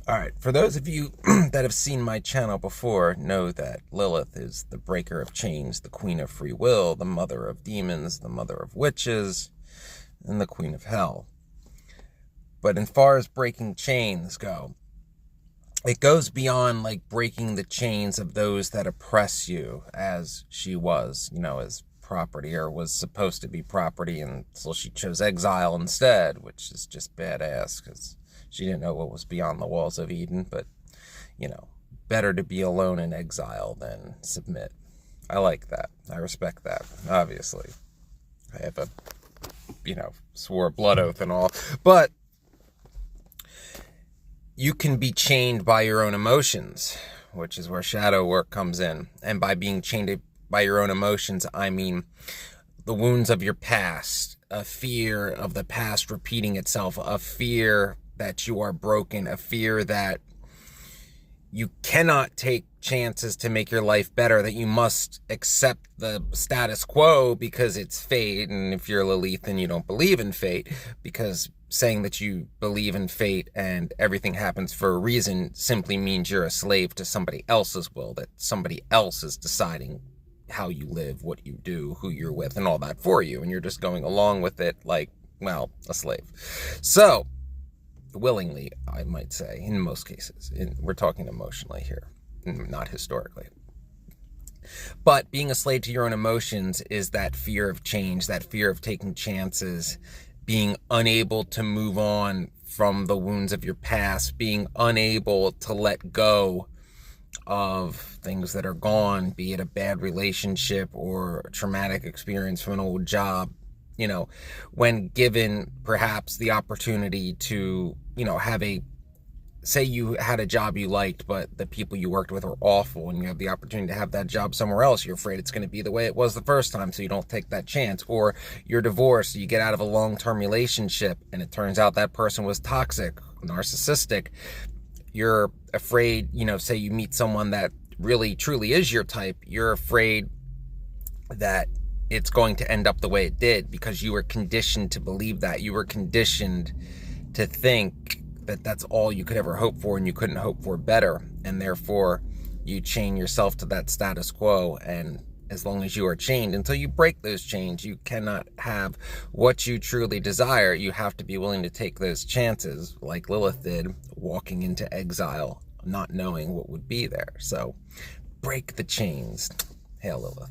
Alright, for those of you that have seen my channel before, know that Lilith is the breaker of chains, the queen of free will, the mother of demons, the mother of witches, and the queen of hell. But as far as breaking chains go, it goes beyond like breaking the chains of those that oppress you, as she was, as property, or was supposed to be property, and so she chose exile instead, which is just badass, because she didn't know what was beyond the walls of Eden. But, better to be alone in exile than submit. I like that. I respect that, obviously. I have a, swore a blood oath and all. But you can be chained by your own emotions, which is where shadow work comes in. And by being chained by your own emotions, I mean the wounds of your past, a fear of the past repeating itself, a fear that you are broken, a fear that you cannot take chances to make your life better, that you must accept the status quo because it's fate. And if you're Lilith, then you don't believe in fate, because saying that you believe in fate and everything happens for a reason simply means you're a slave to somebody else's will, that somebody else is deciding how you live, what you do, who you're with, and all that for you. And you're just going along with it like, well, a slave. So, willingly, I might say, in most cases. We're talking emotionally here, not historically. But being a slave to your own emotions is that fear of change, that fear of taking chances, being unable to move on from the wounds of your past, being unable to let go of things that are gone, be it a bad relationship or a traumatic experience from an old job. When given perhaps the opportunity to, say you had a job you liked, but the people you worked with were awful, and you have the opportunity to have that job somewhere else, you're afraid it's going to be the way it was the first time, so you don't take that chance. Or you're divorced, so you get out of a long-term relationship, and it turns out that person was toxic, narcissistic. You're afraid, say you meet someone that really, truly is your type, you're afraid that it's going to end up the way it did, because you were conditioned to believe that. You were conditioned to think that that's all you could ever hope for, and you couldn't hope for better. And therefore, you chain yourself to that status quo. And as long as you are chained, until you break those chains, you cannot have what you truly desire. You have to be willing to take those chances, like Lilith did, walking into exile, not knowing what would be there. So, break the chains. Hail Lilith.